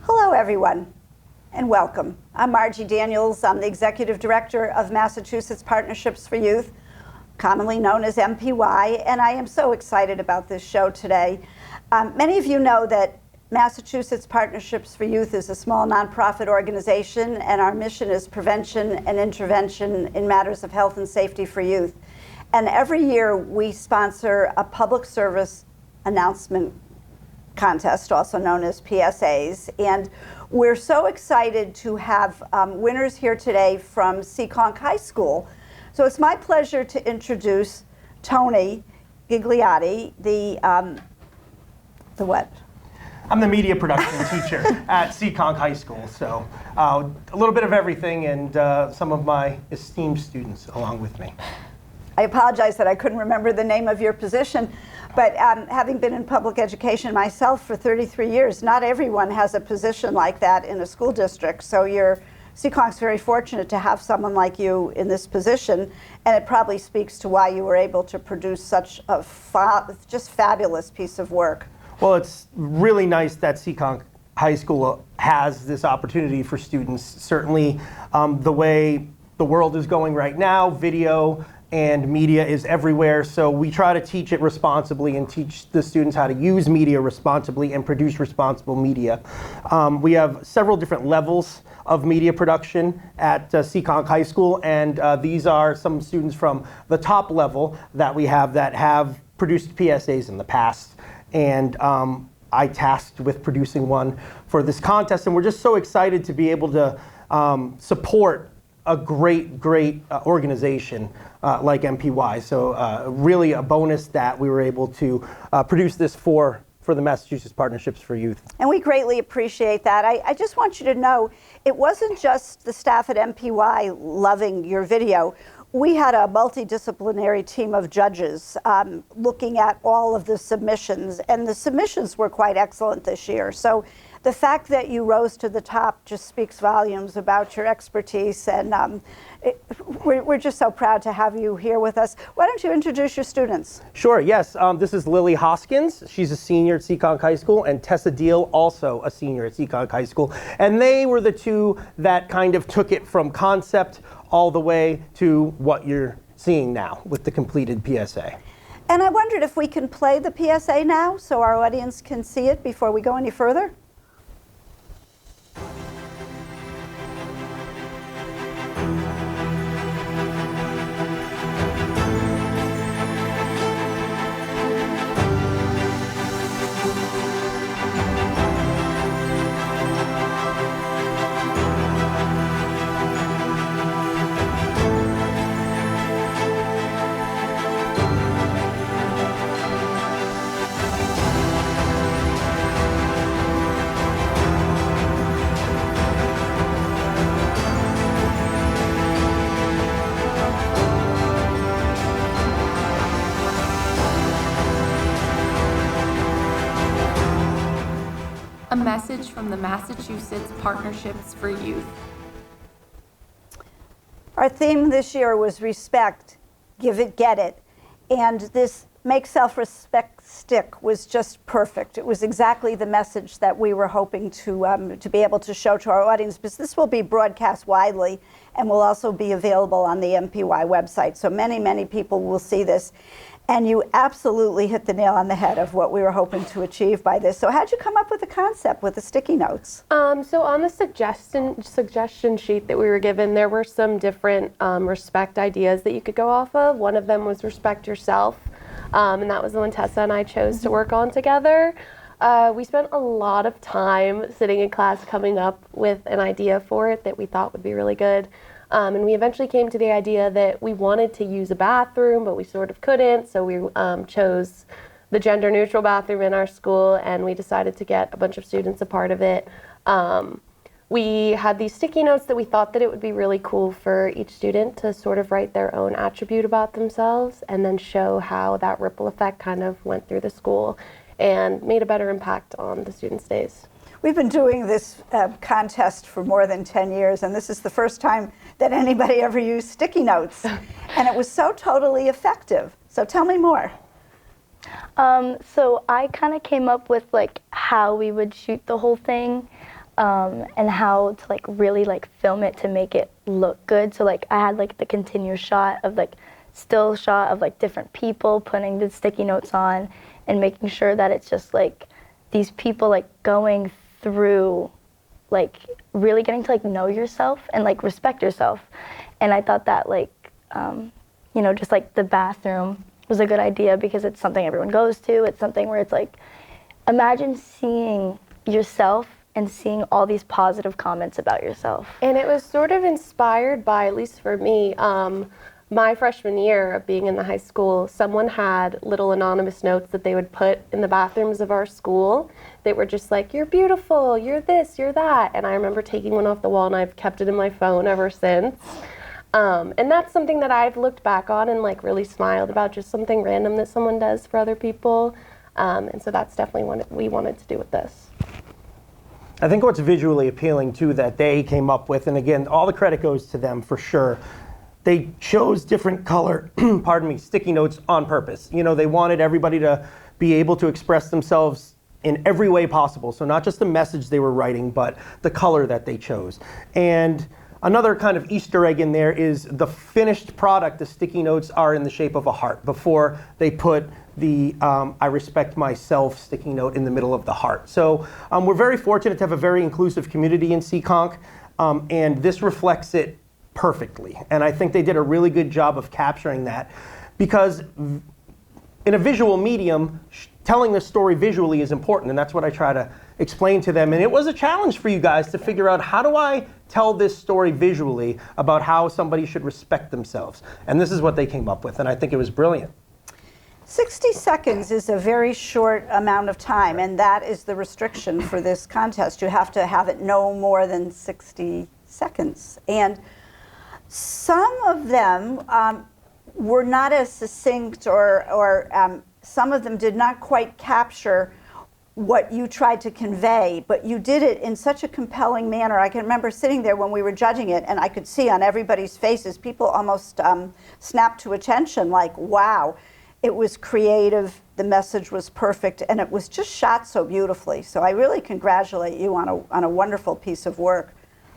Hello, everyone, and welcome. I'm Margie Daniels. I'm the Executive Director of Massachusetts Partnerships for Youth, commonly known as MPY, and I am so excited about this show today. Many of you know that Massachusetts Partnerships for Youth is a small nonprofit organization, and our mission is prevention and intervention in matters of health and safety for youth. And every year we sponsor a public service announcement contest, also known as PSAs, and we're so excited to have winners here today from Seekonk High School. So it's my pleasure to introduce Tony Gigliotti, the what? I'm the media production teacher at Seekonk High School, so a little bit of everything, and some of my esteemed students along with me. I apologize that I couldn't remember the name of your position, but having been in public education myself for 33 years, not everyone has a position like that in a school district. So Seekonk's very fortunate to have someone like you in this position, and it probably speaks to why you were able to produce such a just fabulous piece of work. Well, it's really nice that Seekonk High School has this opportunity for students. Certainly, the way the world is going right now, video and media is everywhere, so we try to teach it responsibly and teach the students how to use media responsibly and produce responsible media. We have several different levels of media production at Seekonk High School, and these are some students from the top level that we have that have produced PSAs in the past. And I tasked with producing one for this contest, and we're just so excited to be able to support a great organization like MPY. So really a bonus that we were able to produce this for the Massachusetts Partnerships for Youth. And we greatly appreciate that. I just want you to know, it wasn't just the staff at MPY loving your video. We had a multidisciplinary team of judges looking at all of the submissions, and the submissions were quite excellent this year. So the fact that you rose to the top just speaks volumes about your expertise, and we're just so proud to have you here with us. Why don't you introduce your students? Sure, yes. This is Lily Hoskins. She's a senior at Seekonk High School, and Tessa Deal, also a senior at Seekonk High School. And they were the two that kind of took it from concept all the way to what you're seeing now with the completed PSA. And I wondered if we can play the PSA now so our audience can see it before we go any further. A message from the Massachusetts Partnerships for Youth. Our theme this year was respect, give it, get it. And this make self-respect stick was just perfect. It was exactly the message that we were hoping to be able to show to our audience, because this will be broadcast widely and will also be available on the MPY website. So many people will see this. And you absolutely hit the nail on the head of what we were hoping to achieve by this. So how'd you come up with the concept with the sticky notes? So on the suggestion sheet that we were given, there were some different respect ideas that you could go off of. One of them was respect yourself, and that was the one Tessa and I chose to work on together. We spent a lot of time sitting in class coming up with an idea for it that we thought would be really good. And we eventually came to the idea that we wanted to use a bathroom, but we sort of couldn't, so we chose the gender-neutral bathroom in our school, and we decided to get a bunch of students a part of it. We had these sticky notes that we thought that it would be really cool for each student to sort of write their own attribute about themselves and then show how that ripple effect kind of went through the school and made a better impact on the students' days. We've been doing this contest for more than 10 years, and this is the first time that anybody ever used sticky notes. And it was so totally effective. So tell me more. So I kind of came up with like how we would shoot the whole thing. and how to like really like film it to make it look good. So like I had like the continuous shot of like still shot of like different people putting the sticky notes on and making sure that it's just like these people like going through like really getting to like know yourself and like respect yourself. And I thought that like you know, just like the bathroom was a good idea because it's something everyone goes to. It's something where it's like, imagine seeing yourself and seeing all these positive comments about yourself. And it was sort of inspired by, at least for me, my freshman year of being in the high school, someone had little anonymous notes that they would put in the bathrooms of our school that were just like, you're beautiful, you're this, you're that. And I remember taking one off the wall and I've kept it in my phone ever since. And that's something that I've looked back on and like really smiled about, just something random that someone does for other people. And so that's definitely what we wanted to do with this. I think what's visually appealing too that they came up with, and again, all the credit goes to them for sure. They chose different color, pardon me, sticky notes on purpose. You know, they wanted everybody to be able to express themselves in every way possible. So not just the message they were writing, but the color that they chose. And another kind of Easter egg in there is the finished product, the sticky notes are in the shape of a heart before they put the I respect myself sticky note in the middle of the heart. So we're very fortunate to have a very inclusive community in Seekonk, and this reflects it perfectly. And I think they did a really good job of capturing that because in a visual medium, telling the story visually is important, and that's what I try to explain to them. And it was a challenge for you guys to figure out, how do I tell this story visually about how somebody should respect themselves? And this is what they came up with, and I think it was brilliant. 60 seconds is a very short amount of time, and that is the restriction for this contest. You have to have it no more than 60 seconds. And some of them were not as succinct, or some of them did not quite capture what you tried to convey, but you did it in such a compelling manner. I can remember sitting there when we were judging it, and I could see on everybody's faces, people almost snapped to attention, like, wow, it was creative, the message was perfect, and it was just shot so beautifully. So I really congratulate you on a wonderful piece of work.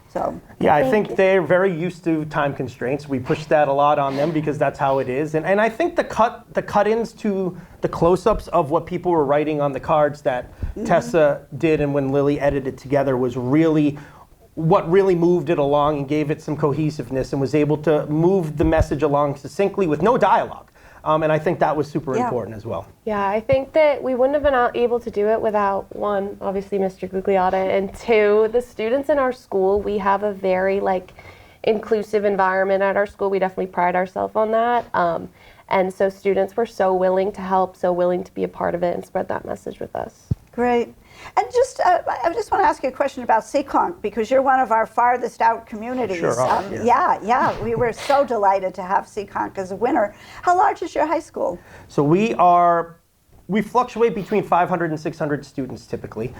So yeah, I think they're very used to time constraints. We push that a lot on them because that's how it is. And I think the cut-ins to the close-ups of what people were writing on the cards that Tessa did and when Lily edited together was really what really moved it along and gave it some cohesiveness and was able to move the message along succinctly with no dialogue. And I think that was super important as well. Yeah, I think that we wouldn't have been able to do it without, one, obviously Mr. Gugliotta, and two, the students in our school. We have a very inclusive environment at our school. We definitely pride ourselves on that. And so students were so willing to help, so willing to be a part of it and spread that message with us. great. And just, I just want to ask you a question about Seekonk, because you're one of our farthest out communities. Sure are, yeah, we were so delighted to have Seekonk as a winner. How large is your high school? So we fluctuate between 500 and 600 students typically.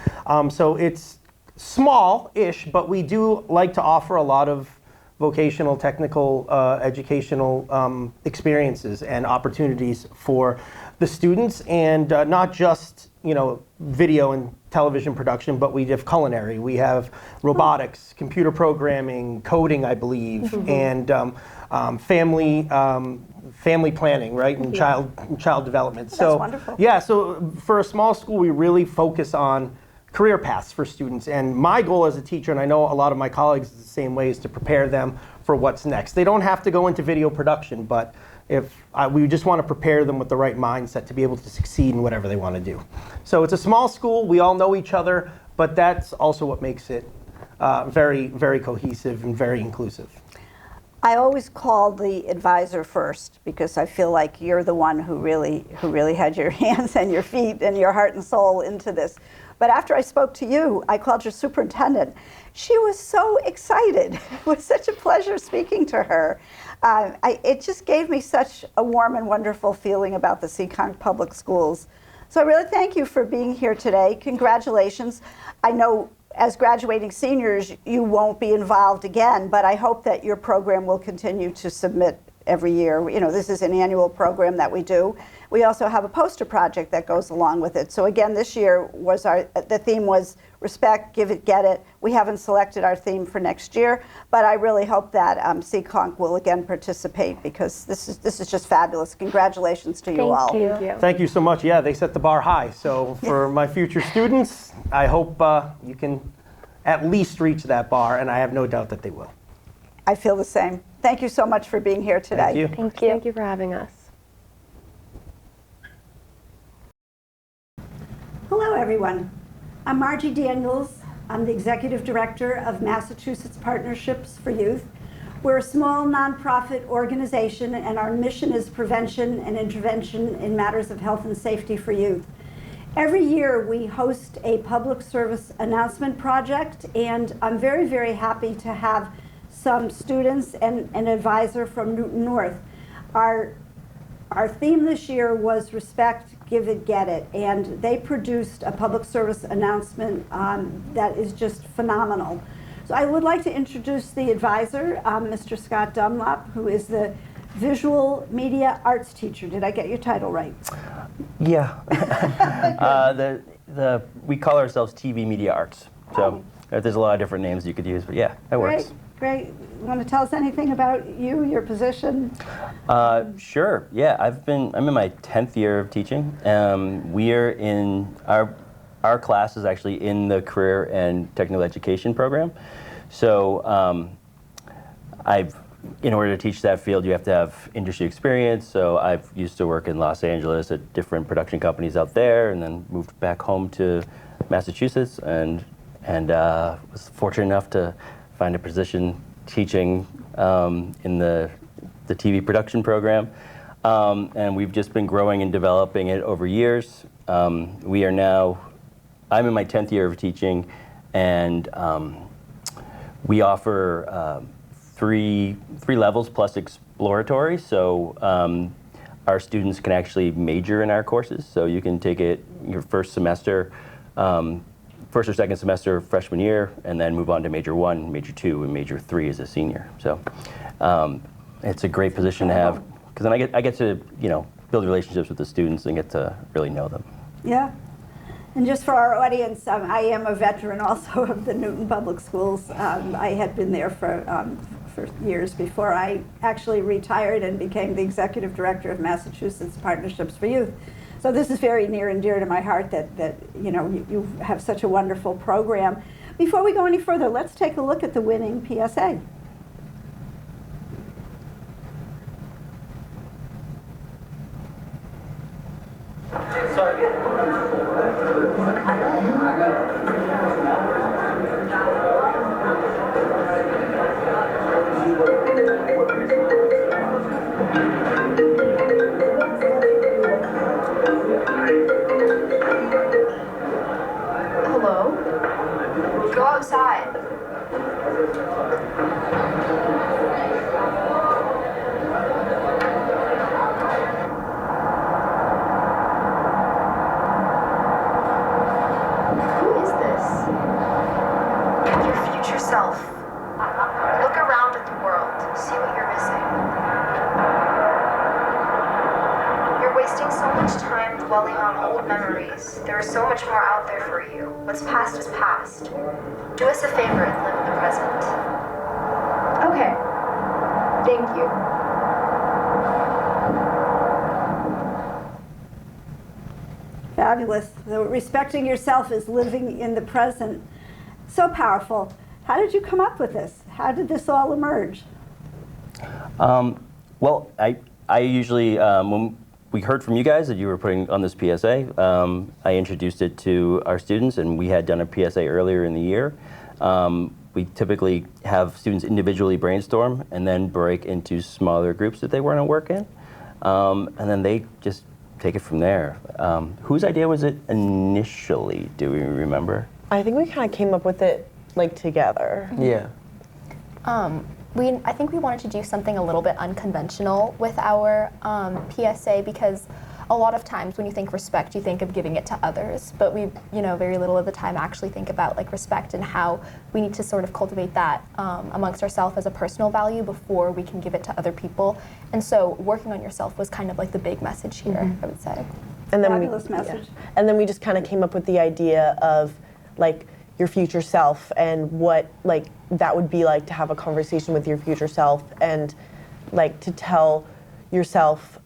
So it's small-ish, but we do like to offer a lot of vocational, technical, educational experiences and opportunities for the students, and not just video and television production, but we have culinary, we have robotics, computer programming, coding, I believe, and family planning, right, and child development. That's wonderful. Yeah, so for a small school, we really focus on career paths for students. And my goal as a teacher, and I know a lot of my colleagues is the same way, is to prepare them for what's next. They don't have to go into video production, but we just want to prepare them with the right mindset to be able to succeed in whatever they want to do. So it's a small school, we all know each other, but that's also what makes it very, very cohesive and very inclusive. I always call the advisor first, because I feel like you're the one who really had your hands and your feet and your heart and soul into this. But after I spoke to you, I called your superintendent. She was so excited. It was such a pleasure speaking to her. It just gave me such a warm and wonderful feeling about the Seekonk Public Schools. So I really thank you for being here today. Congratulations. I know as graduating seniors, you won't be involved again, but I hope that your program will continue to submit every year. You know, this is an annual program that we do. We also have a poster project that goes along with it. So again, this year the theme was respect, give it, get it. We haven't selected our theme for next year, but I really hope that Seekonk will again participate, because this is just fabulous. Congratulations to you all. Thank you. Thank you so much. Yeah, they set the bar high. So for my future students, I hope you can at least reach that bar, and I have no doubt that they will. I feel the same. Thank you so much for being here today. Thank you. Thank you. Thank you for having us. Hello, everyone. I'm Margie Daniels. I'm the Executive Director of Massachusetts Partnerships for Youth. We're a small nonprofit organization, and our mission is prevention and intervention in matters of health and safety for youth. Every year we host a public service announcement project, and I'm very, very happy to have some students and an advisor from Newton North. Our theme this year was respect, give it, get it, and they produced a public service announcement that is just phenomenal. So I would like to introduce the advisor, Mr. Scott Dunlop, who is the visual media arts teacher. Did I get your title right? Yeah. We call ourselves TV Media Arts. So there's a lot of different names you could use, but yeah, that works. Great. Want to tell us anything about you, your position? Sure. Yeah, I'm in my 10th year of teaching. We are in our class is actually in the career and technical education program. So in order to teach that field, you have to have industry experience. So I've used to work in Los Angeles at different production companies out there, and then moved back home to Massachusetts, and was fortunate enough to find a position teaching in the TV production program. And we've just been growing and developing it over years. I'm in my 10th year of teaching, and we offer three levels plus exploratory. So our students can actually major in our courses. So you can take it your first semester, first or second semester freshman year, and then move on to major 1, major 2, and major 3 as a senior. So it's a great position to have, because then I get to build relationships with the students and get to really know them. Yeah. And just for our audience, I am a veteran also of the Newton Public Schools. I had been there for years before I actually retired and became the Executive Director of Massachusetts Partnerships for Youth. So this is very near and dear to my heart that you have such a wonderful program. Before we go any further, let's take a look at the winning PSA. Hello? Go outside. Who is this? Your future self. Look around at the world. See what you're missing. You're wasting so much time dwelling on old memories. There is so much more out there for you. What's past is past. Do us a favor and live in the present. Okay. Thank you. Fabulous. So respecting yourself is living in the present. So powerful. How did you come up with this? How did this all emerge? Well, I usually, when we heard from you guys that you were putting on this PSA, I introduced it to our students, and we had done a PSA earlier in the year. We typically have students individually brainstorm and then break into smaller groups that they want to work in. And then they just take it from there. Whose idea was it initially? Do we remember? I think we kind of came up with it together. Yeah. I think we wanted to do something a little bit unconventional with our PSA, because a lot of times when you think respect, you think of giving it to others, but we, very little of the time actually think about like respect and how we need to sort of cultivate that amongst ourselves as a personal value before we can give it to other people. And so working on yourself was kind of like the big message here, I would say. And then Fabulous message. Yeah. And then we just kind of came up with the idea of like your future self and what like that would be like to have a conversation with your future self and like to tell yourself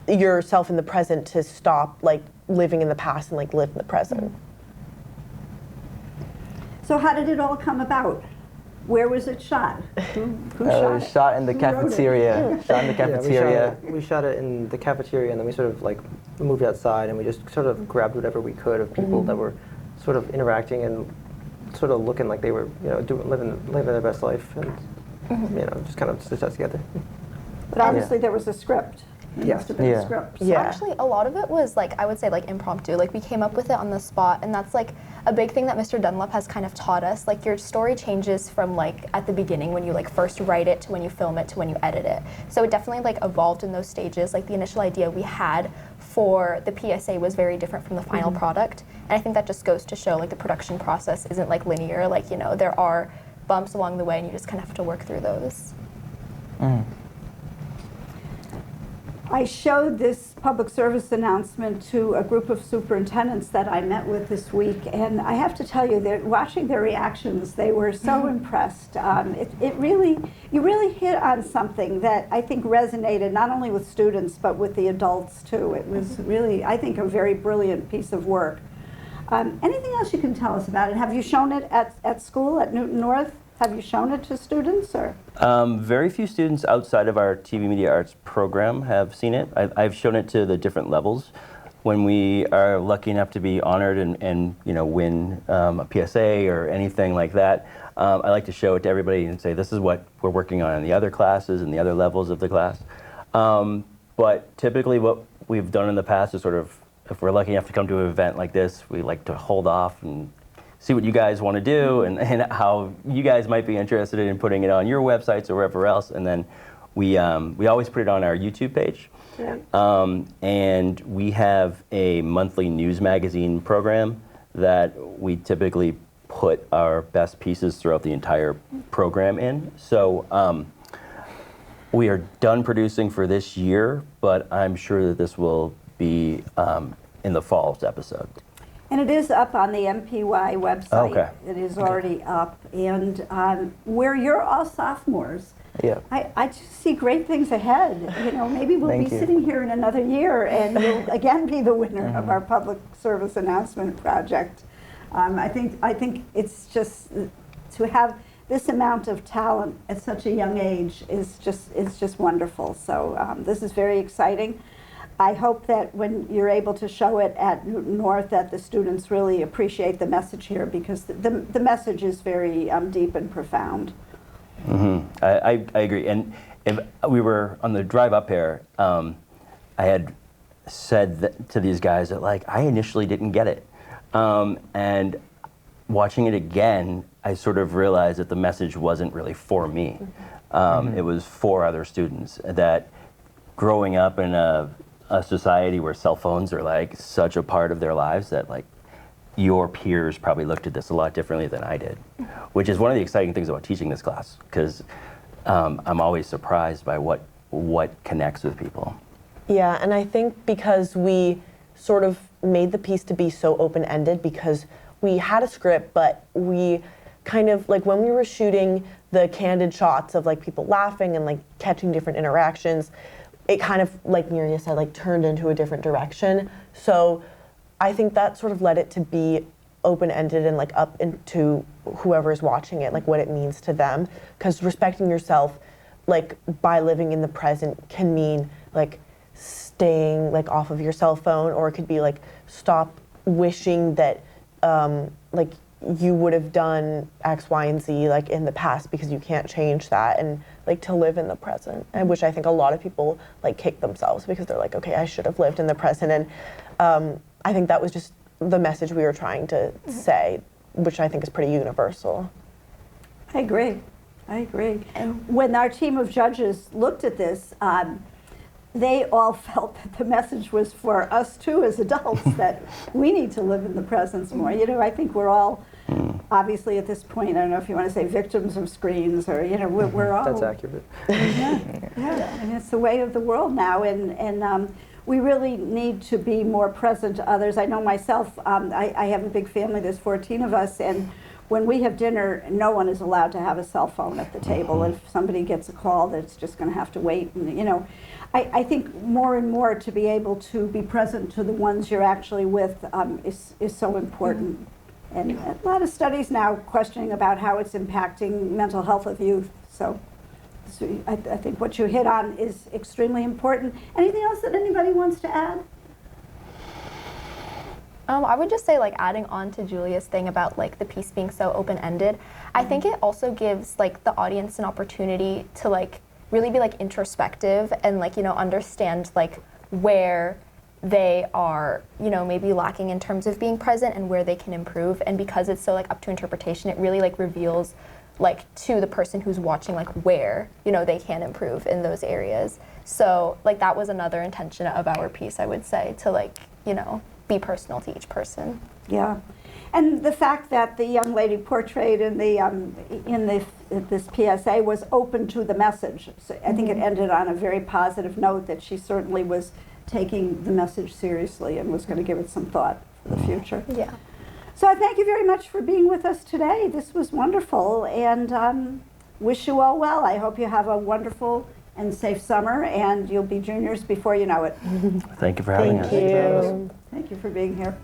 in the present to stop like living in the past and like live in the present. So how did it all come about? Where was it shot? Who shot it? Shot in the Who wrote it? cafeteria. Shot in the cafeteria. We shot it in the cafeteria, and then we sort of like moved outside, and we just sort of grabbed whatever we could of people that were sort of interacting and sort of looking like they were, living their best life, and just kind of stitched that together. But obviously there was a script. There must have been a script. Yeah. Actually, a lot of it was like, I would say like impromptu. Like we came up with it on the spot, and that's like a big thing that Mr. Dunlap has kind of taught us. Like your story changes from like at the beginning when you like first write it to when you film it to when you edit it. So it definitely like evolved in those stages. Like the initial idea we had for the PSA was very different from the final product. And I think that just goes to show like the production process isn't like linear. Like, there are bumps along the way and you just kind of have to work through those. I showed this public service announcement to a group of superintendents that I met with this week, and I have to tell you that watching their reactions, they were so impressed. You really hit on something that I think resonated not only with students but with the adults too. It was really, I think, a very brilliant piece of work. Anything else you can tell us about it? Have you shown it at school at Newton North? Have you shown it to students, or? Very few students outside of our TV Media Arts program have seen it. I've shown it to the different levels. When we are lucky enough to be honored and win a PSA or anything like that, I like to show it to everybody and say, this is what we're working on in the other classes and the other levels of the class. But typically what we've done in the past is sort of, if we're lucky enough to come to an event like this, we like to hold off and see what you guys want to do and how you guys might be interested in putting it on your websites or wherever else. And then we always put it on our YouTube page. Yeah. And we have a monthly news magazine program that we typically put our best pieces throughout the entire program in. So we are done producing for this year, but I'm sure that this will be in the fall's episode. And it is up on the MPY website. Okay. It is already up. And where you're all sophomores, Yeah. I just see great things ahead. Maybe we'll Thank be you. sitting here in another year and you'll again be the winner of our public service announcement project. I think it's just to have this amount of talent at such a young age is just wonderful. So this is very exciting. I hope that when you're able to show it at Newton North that the students really appreciate the message here, because the message is very deep and profound. I agree. And if we were on the drive up here, I had said to these guys that I initially didn't get it. And watching it again, I sort of realized that the message wasn't really for me. It was for other students, that growing up in a society where cell phones are such a part of their lives, that your peers probably looked at this a lot differently than I did, which is one of the exciting things about teaching this class, because I'm always surprised by what connects with people. Yeah, and I think because we sort of made the piece to be so open-ended, because we had a script, but we kind of, when we were shooting the candid shots of people laughing and catching different interactions, it kind of, like Miria said, turned into a different direction. So I think that sort of led it to be open-ended and up into whoever's watching it, what it means to them. Because respecting yourself, by living in the present can mean staying off of your cell phone, or it could be stop wishing that you would have done X, Y, and Z in the past, because you can't change that, and to live in the present, and which I think a lot of people kick themselves because they're okay, I should have lived in the present. And I think that was just the message we were trying to say, which I think is pretty universal. I agree. And when our team of judges looked at this, they all felt that the message was for us too as adults, that we need to live in the presence more. You know, I think we're all, obviously at this point, I don't know if you want to say victims of screens or, you know, we're all. That's accurate. Yeah, I mean, it's the way of the world now, and we really need to be more present to others. I know myself, I have a big family, there's 14 of us, and when we have dinner, no one is allowed to have a cell phone at the table. If somebody gets a call, that's just going to have to wait. And, you know, I think more and more to be able to be present to the ones you're actually with is so important. And a lot of studies now questioning about how it's impacting mental health of youth. So I think what you hit on is extremely important. Anything else that anybody wants to add? I would just say, like, adding on to Julia's thing about like the piece being so open-ended, I think it also gives like the audience an opportunity to like really be like introspective and like, you know, understand like where they are, you know, maybe lacking in terms of being present and where they can improve. And because it's so like up to interpretation, it really like reveals like to the person who's watching like where, you know, they can improve in those areas. So like that was another intention of our piece, I would say, to like, you know, be personal to each person. Yeah, and the fact that the young lady portrayed in this PSA was open to the message. So I think it ended on a very positive note that she certainly was taking the message seriously and was going to give it some thought for the future. Yeah. So I thank you very much for being with us today. This was wonderful, and wish you all well. I hope you have a wonderful and safe summer, and you'll be juniors before you know it. Thank you for having us. Thank you. Thank you for being here.